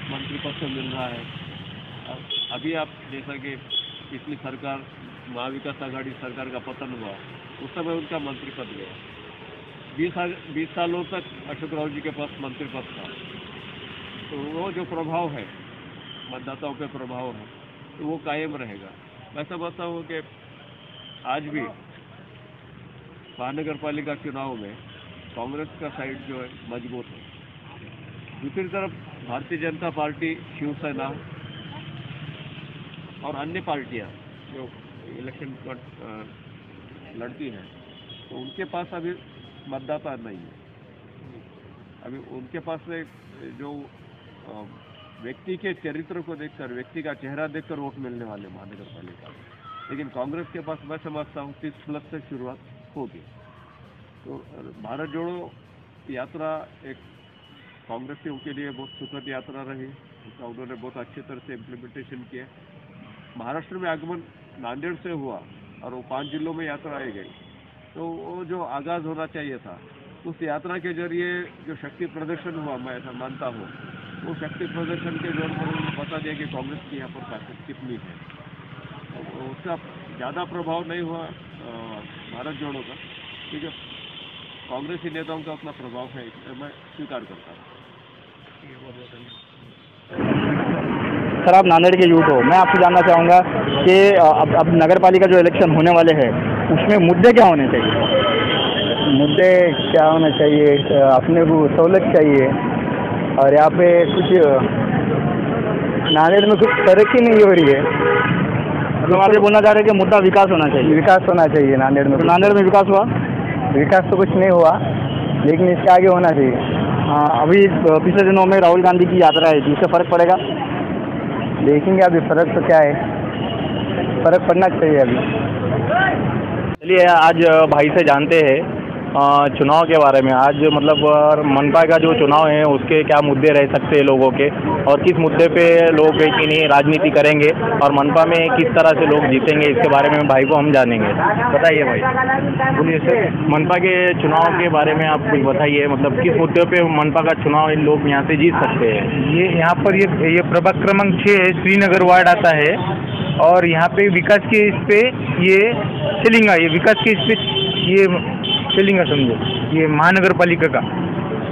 Speaker 10: मंत्री पद से मिल रहा है। अभी आप जैसा कि पिछली सरकार महाविकास आघाड़ी सरकार का पतन हुआ, उस समय उनका मंत्री पद गया। 20 सालों तक अशोकराव जी के पास मंत्री पद था, तो वो जो प्रभाव है, मतदाताओं पे प्रभाव है, तो वो कायम रहेगा। मैं समझता हूँ कि आज भी महानगर पालिका चुनाव में कांग्रेस का साइड जो है मजबूत है। दूसरी तरफ भारतीय जनता पार्टी, शिवसेना और अन्य पार्टियां जो इलेक्शन लड़ती हैं, तो उनके पास अभी मतदाता नहीं है। अभी उनके पास से जो व्यक्ति के चरित्र को देखकर, व्यक्ति का चेहरा देखकर वोट मिलने वाले महानगर पालिका में, लेकिन कांग्रेस के पास मैं समझता हूँ 30+ से शुरुआत होगी। तो भारत जोड़ो यात्रा एक कांग्रेसियों के लिए बहुत सुखद यात्रा रही, उसका उन्होंने बहुत अच्छी तरह से इम्प्लीमेंटेशन किया। महाराष्ट्र में आगमन नांदेड़ से हुआ और वो 5 जिलों में यात्रा आई गई, तो वो जो आगाज़ होना चाहिए था, उस यात्रा के जरिए जो शक्ति प्रदर्शन हुआ, मैं ऐसा मानता हूँ, वो शक्ति प्रदर्शन के जोर पर उन्हें बता दिया कि कांग्रेस की यहाँ पर ताकत कितनी है। तो उसका ज़्यादा प्रभाव नहीं हुआ भारत जोड़ो का, ठीक है, कांग्रेसी नेताओं का अपना प्रभाव है, मैं स्वीकार करता हूँ।
Speaker 2: सर आप नांदेड़ के यूथ हो, मैं आपसे जानना चाहूँगा कि अब नगर पालिका जो इलेक्शन होने वाले हैं, उसमें मुद्दे क्या होने चाहिए?
Speaker 5: मुद्दे क्या होना चाहिए? अपने को सहूलत चाहिए, और यहाँ पे कुछ नांदेड़ में कुछ तरक्की नहीं हो रही है।
Speaker 2: मतलब आप ये बोलना चाह रहे हैं कि मुद्दा विकास होना चाहिए?
Speaker 5: विकास होना चाहिए नांदेड़ में।
Speaker 2: तो नांदेड़ में विकास हुआ?
Speaker 5: विकास तो कुछ नहीं हुआ, लेकिन इसके आगे होना चाहिए।
Speaker 2: हाँ, अभी पिछले दिनों में राहुल गांधी की यात्रा है, जिससे फ़र्क पड़ेगा?
Speaker 5: देखेंगे अभी, फ़र्क तो क्या है, फ़र्क पड़ना चाहिए अभी।
Speaker 2: चलिए आज भाई से जानते हैं चुनाव के बारे में। आज मतलब मनपा का जो चुनाव है उसके क्या मुद्दे रह सकते हैं लोगों के, और किस मुद्दे पे लोग की नहीं राजनीति करेंगे, और मनपा में किस तरह से लोग जीतेंगे, इसके बारे में भाई को हम जानेंगे। बताइए भाई।
Speaker 5: बोलिए सर।
Speaker 2: मनपा के चुनाव के बारे में आप कुछ बताइए, मतलब किस मुद्दे पे मनपा का चुनाव इन लोग यहाँ से जीत सकते हैं?
Speaker 5: ये यहाँ पर ये प्रभाग क्रमांक 6 श्रीनगर वार्ड आता है, और यहाँ पे विकास के इस पे ये चलेगा, ये विकास के इस पे ये चलेगा, समझो, ये महानगर पालिका का।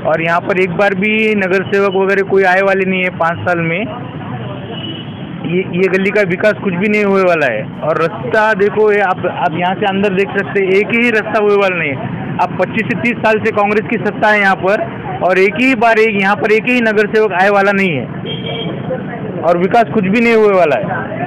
Speaker 5: और यहाँ पर एक बार भी नगर सेवक वगैरह कोई आए वाले नहीं है 5 साल में। ये गली का विकास कुछ भी नहीं होने वाला है। और रास्ता देखो, आप यहाँ से अंदर देख सकते हैं, एक ही रास्ता होने वाला नहीं है। अब 25 से 30 साल से कांग्रेस की सत्ता है यहाँ पर, और एक ही बार यहाँ पर एक ही नगर सेवक आए वाला नहीं है और विकास कुछ भी नहीं हुए वाला है।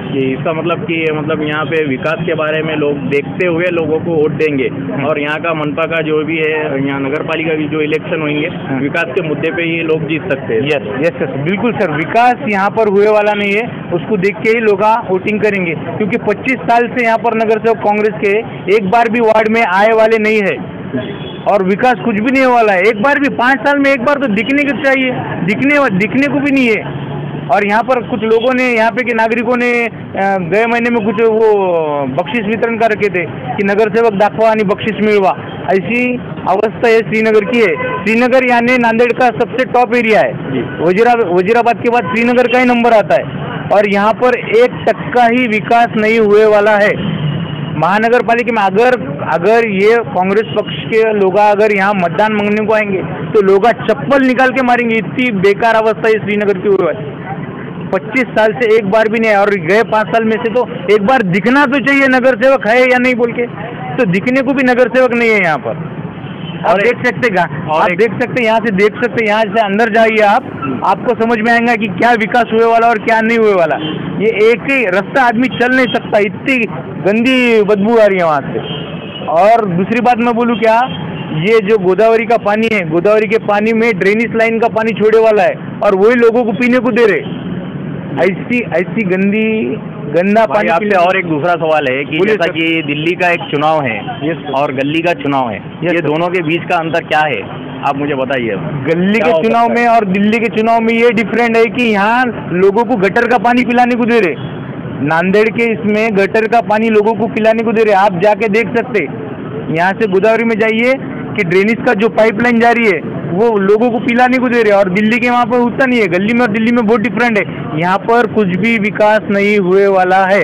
Speaker 2: कि इसका मतलब कि यहाँ पे विकास के बारे में लोग देखते हुए लोगों को वोट देंगे और यहाँ का मनपा का जो भी है, यहाँ नगर पालिका की जो इलेक्शन होंगे विकास के मुद्दे पे ही लोग जीत सकते हैं।
Speaker 5: यस बिल्कुल सर, विकास यहाँ पर हुए वाला नहीं है, उसको देख के ही लोग वोटिंग करेंगे, क्योंकि 25 साल से यहाँ पर नगर सेवक कांग्रेस के एक बार भी वार्ड में आए वाले नहीं है और विकास कुछ भी नहीं वाला है। एक बार भी 5 साल में एक बार तो दिखने को चाहिए, दिखने को भी नहीं है। और यहाँ पर कुछ लोगों ने, यहाँ पे के नागरिकों ने गए महीने में कुछ वो बख्शिश वितरण कर रखे थे कि नगर सेवक दाखवा आणि बख्शिश मिळवा, ऐसी अवस्था है श्रीनगर की है। श्रीनगर यानी नांदेड़ का सबसे टॉप एरिया है, वजीराबाद के बाद श्रीनगर का ही नंबर आता है और यहाँ पर 1% ही विकास नहीं हुए वाला है। महानगर पालिका में अगर ये कांग्रेस पक्ष के लोग अगर यहाँ मतदान मांगने को आएंगे तो लोग चप्पल निकाल के मारेंगे, इतनी बेकार अवस्था है श्रीनगर की हुई है। 25 साल से एक बार भी नहीं है और गए 5 साल में से तो एक बार दिखना तो चाहिए नगर सेवक है या नहीं बोल के, तो दिखने को भी नगर सेवक नहीं है यहाँ पर। और देख सकते यहाँ से देख सकते, यहाँ से अंदर जाइए आपको समझ में आएगा कि क्या विकास हुए वाला और क्या नहीं हुए वाला। ये एक ही रास्ता आदमी चल नहीं सकता, इतनी गंदी बदबू आ रही है वहाँ से। और दूसरी बात मैं बोलूँ क्या, ये जो गोदावरी का पानी है, गोदावरी के पानी में ड्रेनेज लाइन का पानी छोड़े वाला है और वही लोगों को पीने को दे रहे। ऐसी गंदा पानी।
Speaker 2: आपसे और एक दूसरा सवाल है कि जैसा कि दिल्ली का एक चुनाव है और गली का चुनाव है, ये दोनों के बीच का अंतर क्या है आप मुझे बताइए।
Speaker 5: गली के चुनाव में और दिल्ली के चुनाव में ये डिफरेंट है कि यहाँ लोगों को गटर का पानी पिलाने को दे रहे, नांदेड़ के इसमें गटर का पानी लोगों को पिलाने को दे रहे। आप जाके देख सकते, यहाँ से गोदावरी में जाइए कि ड्रेनेज का जो पाइपलाइन जा रही है वो लोगों को पिलाने को दे रहे हैं और दिल्ली के वहाँ पर उतना नहीं है। गली में और दिल्ली में बहुत डिफरेंट है, यहाँ पर कुछ भी विकास नहीं हुए वाला है।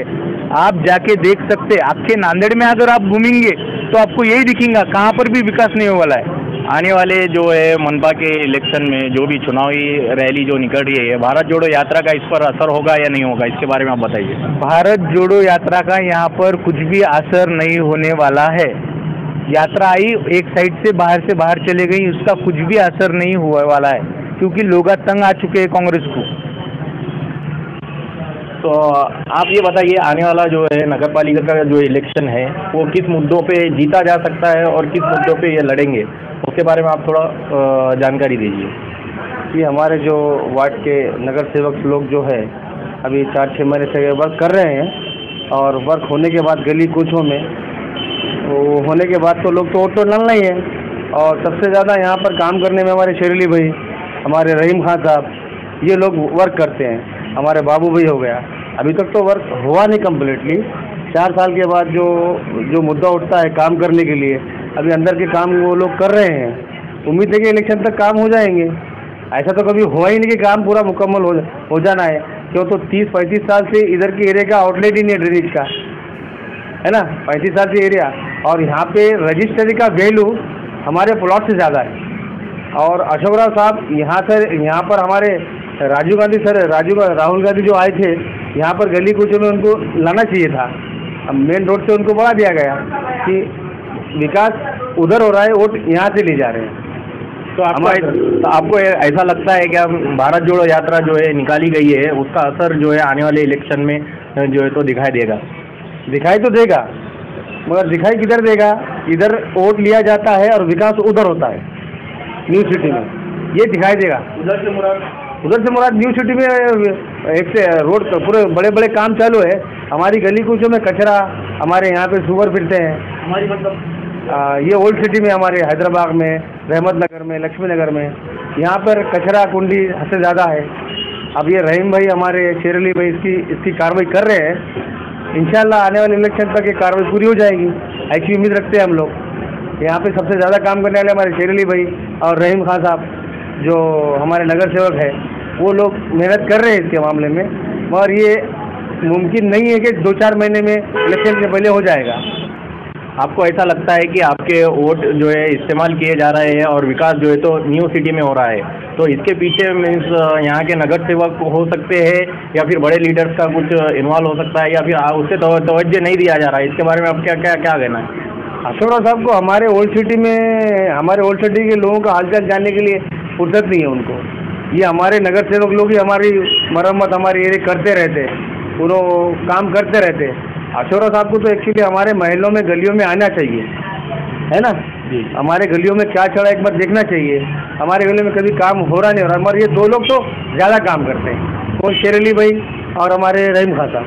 Speaker 5: आप जाके देख सकते, आपके नांदेड़ में अगर आप घूमेंगे तो आपको यही दिखेगा, कहाँ पर भी विकास नहीं हुआ वाला है।
Speaker 2: आने वाले जो है मनपा के इलेक्शन में जो भी चुनावी रैली जो निकल रही है, भारत जोड़ो यात्रा का इस पर असर होगा या नहीं होगा, इसके बारे में आप बताइए।
Speaker 5: भारत जोड़ो यात्रा का यहाँ पर कुछ भी असर नहीं होने वाला है। यात्रा आई, एक साइड से बाहर चले गई, उसका कुछ भी असर नहीं हुआ वाला है, क्योंकि लोग तंग आ चुके हैं कांग्रेस को।
Speaker 2: तो आप ये बताइए, आने वाला जो है नगर पालिका का जो इलेक्शन है वो किस मुद्दों पे जीता जा सकता है और किस मुद्दों पे ये लड़ेंगे, उसके बारे में आप थोड़ा जानकारी दीजिए।
Speaker 11: ये हमारे जो वार्ड के नगर सेवक लोग जो है अभी 4-6 महीने से वर्क कर रहे हैं और वर्क होने के बाद गली कूचों में होने के बाद तो लोग तो वोट तो डालना ही है। और सबसे ज़्यादा यहाँ पर काम करने में हमारे शेरली भाई, हमारे रहीम खान साहब, ये लोग वर्क करते हैं। हमारे बाबू भाई हो गया, अभी तक तो वर्क हुआ नहीं कम्प्लीटली। 4 साल के बाद जो मुद्दा उठता है काम करने के लिए, अभी अंदर के काम वो लोग कर रहे हैं। उम्मीद है कि इलेक्शन तक काम हो जाएंगे। ऐसा तो कभी हुआ ही नहीं कि काम पूरा मुकम्मल हो जाना है, क्यों तो 30-35 साल से इधर के एरिया का आउटलेट ही नहीं है ड्रेनेज का, है ना। 35 साल से एरिया, और यहाँ पे रजिस्ट्री का वैल्यू हमारे प्लॉट से ज़्यादा है। और अशोक राव साहब यहाँ पर हमारे राहुल गांधी जो आए थे, यहाँ पर गली कूचों में उनको लाना चाहिए था। अब मेन रोड से उनको बढ़ा दिया गया कि विकास उधर हो रहा है, वोट यहाँ से ले जा रहे हैं।
Speaker 2: तो आपको ऐसा लगता है कि भारत जोड़ो यात्रा जो है निकाली गई है, उसका असर जो है आने वाले इलेक्शन में जो है तो दिखाई देगा?
Speaker 11: दिखाई तो देगा, मगर दिखाई किधर देगा? इधर वोट लिया जाता है और विकास उधर होता है न्यू सिटी में, ये दिखाई देगा। उधर से मुराद न्यू सिटी में एक से रोड पूरे बड़े बड़े काम चालू है। हमारी गली कूचों में कचरा, हमारे यहाँ पे सुअर फिरते हैं। हमारी मतलब ये ओल्ड सिटी में, हमारे हैदराबाद में, रहमत नगर में, लक्ष्मी नगर में, यहाँ पर कचरा कुंडी हद से ज़्यादा है। अब ये रहीम भाई, हमारे शेरली भाई इसकी कार्रवाई कर रहे हैं। इंशाल्लाह आने वाले इलेक्शन तक ये कार्रवाई पूरी हो जाएगी, ऐसी उम्मीद रखते हैं हम लोग। यहाँ पे सबसे ज़्यादा काम करने वाले हमारे शेरली भाई और रहीम खान साहब जो हमारे नगर सेवक है, वो लोग मेहनत कर रहे हैं इसके मामले में, मगर ये मुमकिन नहीं है कि 2-4 महीने में इलेक्शन से पहले हो जाएगा।
Speaker 2: आपको ऐसा लगता है कि आपके वोट जो है इस्तेमाल किए जा रहे हैं और विकास जो है तो न्यू सिटी में हो रहा है, तो इसके पीछे मीन्स यहाँ के नगर सेवक हो सकते हैं या फिर बड़े लीडर्स का कुछ इन्वॉल्व हो सकता है, या फिर उससे तवज्जो नहीं दिया जा रहा है? इसके बारे में आप क्या कहना है?
Speaker 11: अशोक साहब को हमारे ओल्ड सिटी के लोगों का हालचाल जानने के लिए फुर्सत नहीं है उनको। ये हमारे नगर सेवक लोग ही हमारी मरम्मत हमारी एरिया करते रहते, उन्होंने काम करते रहते। अशोक साहब को तो एक्चुअली हमारे महलों में गलियों में आना चाहिए, है ना। हमारे गलियों में क्या चढ़ा एक बार देखना चाहिए। हमारे गलियों में कभी काम हो रहा नहीं, और हमारे ये दो लोग तो ज़्यादा काम करते हैं, कौन शेरली भाई और हमारे रहीम खान साहब,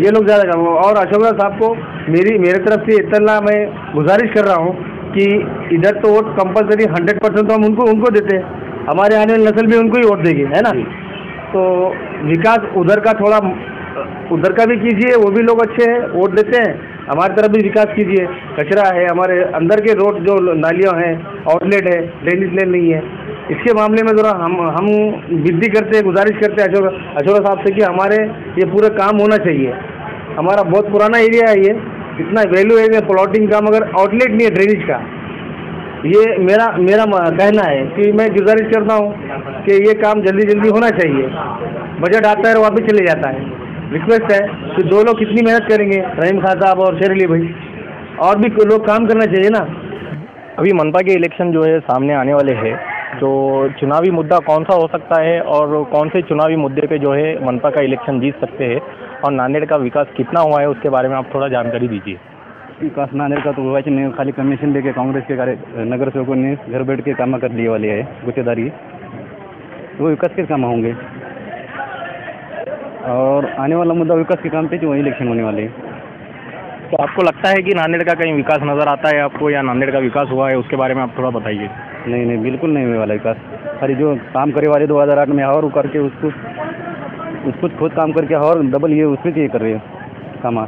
Speaker 11: ये लोग ज़्यादा काम। और अशोक साहब को मेरे तरफ से इतना मैं गुजारिश कर रहा हूँ कि इधर तो वोट कंपलसरी 100% तो हम उनको देते हैं, हमारे आने वाली नस्ल भी उनको ही वोट देगी, है ना। तो विकास उधर का थोड़ा उधर का भी कीजिए, वो भी लोग अच्छे हैं, वोट देते हैं। हमारी तरफ भी विकास कीजिए। कचरा है, हमारे अंदर के रोड जो नालियाँ हैं, आउटलेट है, ड्रेनेज लेन नहीं है, इसके मामले में ज़रा हम विनती करते हैं, गुजारिश करते हैं अशोक साहब से कि हमारे ये पूरे काम होना चाहिए। हमारा बहुत पुराना एरिया है, ये इतना वैल्यू है प्लॉटिंग का, मगर आउटलेट नहीं है ड्रेनेज का। ये मेरा कहना है कि मैं गुजारिश करता हूँ कि ये काम जल्दी होना चाहिए। बजट आता है और वापस चले जाता है। रिक्वेस्ट है कि दो लोग कितनी मेहनत करेंगे, रहीम खान साहब और शेरली भाई, और भी लोग काम करना चाहिए ना।
Speaker 2: अभी मनपा के इलेक्शन जो है सामने आने वाले हैं, तो चुनावी मुद्दा कौन सा हो सकता है और कौन से चुनावी मुद्दे पे जो है मनपा का इलेक्शन जीत सकते हैं, और नांदेड़ का विकास कितना हुआ है उसके बारे में आप थोड़ा जानकारी दीजिए।
Speaker 3: विकास नांदेड़ का तो हुआ नहीं, खाली कमीशन लेके कांग्रेस के नगर सेवकों ने घर बैठ के काम कर लिए वाले है, गुत्तेदारी, तो विकास के काम होंगे। और आने वाला मुद्दा विकास के काम पे जो इलेक्शन होने वाले हैं।
Speaker 2: तो आपको लगता है कि नांदेड़ का कहीं विकास नज़र आता है आपको, या नांदेड़ का विकास हुआ है, उसके बारे में आप थोड़ा बताइए।
Speaker 3: नहीं, बिल्कुल नहीं हुए वाला विकास। खाली जो काम करे वाले 2008 में और करके उसको खुद काम करके और डबल ये उसमें ये कर रहे हैं काम।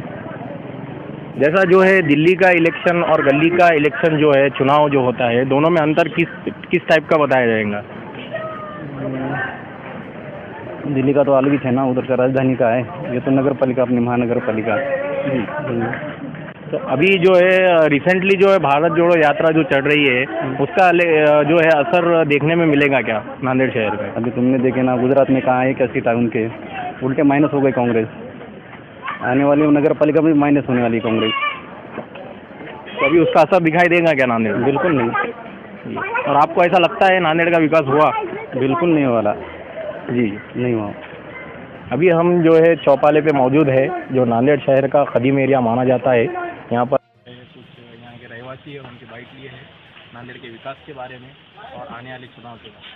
Speaker 2: जैसा जो है दिल्ली का इलेक्शन और गली का इलेक्शन जो है चुनाव जो होता है, दोनों में अंतर किस टाइप का बताया जाएगा?
Speaker 3: दिल्ली का तो अलग ही है ना, उधर का राजधानी का है, ये तो नगर पालिका अपनी महानगर पालिका।
Speaker 2: तो अभी जो है रिसेंटली जो है भारत जोड़ो यात्रा जो चल रही है, उसका जो है असर देखने में मिलेगा क्या नांदेड़ शहर में?
Speaker 3: अभी तुमने देखे ना, गुजरात में कहाँ है क्या सीट है उनके, उल्टे माइनस हो गए कांग्रेस। आने वाली नगर पालिका में माइनस होने वाली कांग्रेस।
Speaker 2: तो अभी उसका असर दिखाई देगा क्या नांदेड़?
Speaker 3: बिल्कुल नहीं।
Speaker 2: और आपको ऐसा लगता है नांदेड़ का विकास हुआ?
Speaker 3: बिल्कुल नहीं हो वाला
Speaker 2: जी,
Speaker 3: नहीं हुआ।
Speaker 2: अभी हम जो है चौपाले पे मौजूद है, जो नांदेड़ शहर का कदीम एरिया माना जाता है। यहाँ पर
Speaker 1: कुछ यहाँ के रहवासी है, उनकी बाइट लिए है नांदेड़ के विकास के बारे में और आने वाले चुनाव के बारे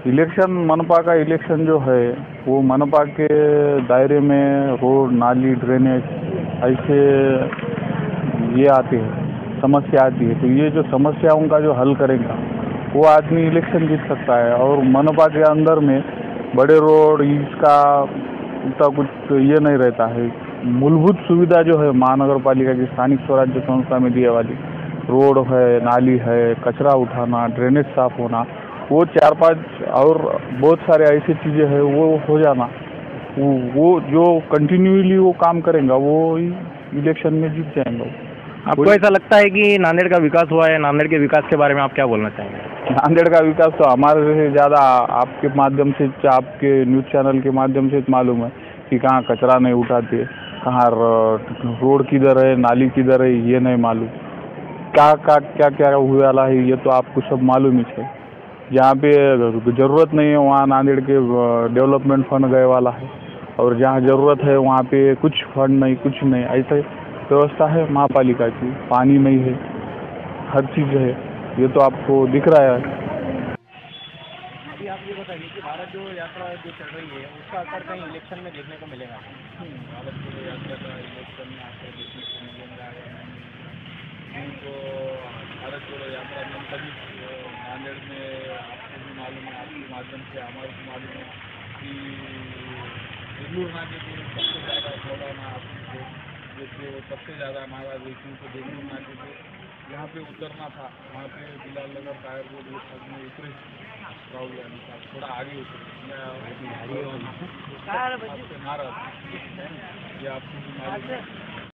Speaker 1: में।
Speaker 12: इलेक्शन मनपा का इलेक्शन जो है वो मनपा के दायरे में रोड, नाली, ड्रेनेज ऐसे ये आती है, समस्या आती है। तो ये जो समस्याओं का जो हल करेगा वो आदमी इलेक्शन जीत सकता है। और मनपा के अंदर में बड़े रोड इसका इतना कुछ ये नहीं रहता है। मूलभूत सुविधा जो है महानगर पालिका की स्थानिक स्वराज्य संस्था में दिए वाली, रोड है, नाली है, कचरा उठाना, ड्रेनेज साफ होना, वो 4-5 और बहुत सारे ऐसी चीज़ें हैं वो हो जाना, वो जो कंटिन्यूली वो काम करेगा वो इलेक्शन में जीत जाएंगे।
Speaker 2: आपको ऐसा लगता है कि नांदेड़ का विकास हुआ है? नांदेड़ के विकास के बारे में आप क्या बोलना चाहेंगे?
Speaker 12: नांदेड़ का विकास तो हमारे से ज़्यादा आपके माध्यम से, आपके न्यूज़ चैनल के माध्यम से मालूम है कि कहाँ कचरा नहीं उठाते, कहाँ रोड किधर है, नाली किधर है, ये नहीं मालूम। क्या हुए वाला है ये तो आपको सब मालूम ही है। जहाँ पे ज़रूरत नहीं है वहाँ नांदेड़ के डेवलपमेंट फंड गए वाला है, और जहाँ ज़रूरत है वहाँ पे कुछ फंड नहीं, कुछ नहीं। ऐसे व्यवस्था है महापालिका की, पानी नहीं है, हर चीज़ है, ये तो आपको दिख रहा है।
Speaker 1: अभी आप ये बताइए कि भारत जो यात्रा जो चल रही है उसका असर कहीं इलेक्शन में देखने को मिलेगा? भारत जो यात्रा का इलेक्शन में आपको देखने को मिलेगा उनको भारत जोड़ो यात्रा में कभी नांदेड़ में आपको भी मालूम है, आपके माध्यम से हमारे को मालूम है कि बेंगलुरु नाके के सबसे ज़्यादा चौड़ाना आपको जैसे सबसे ज़्यादा हमारा देखने को बेंगलुरु नाके के यहाँ पे उतरना था, वहाँ पे बिलाल नगर टायर रोड में उतरे राहुल गांधी साहब थोड़ा आगे उतरे, आपसे नाराज ये आपको भी मालूम है।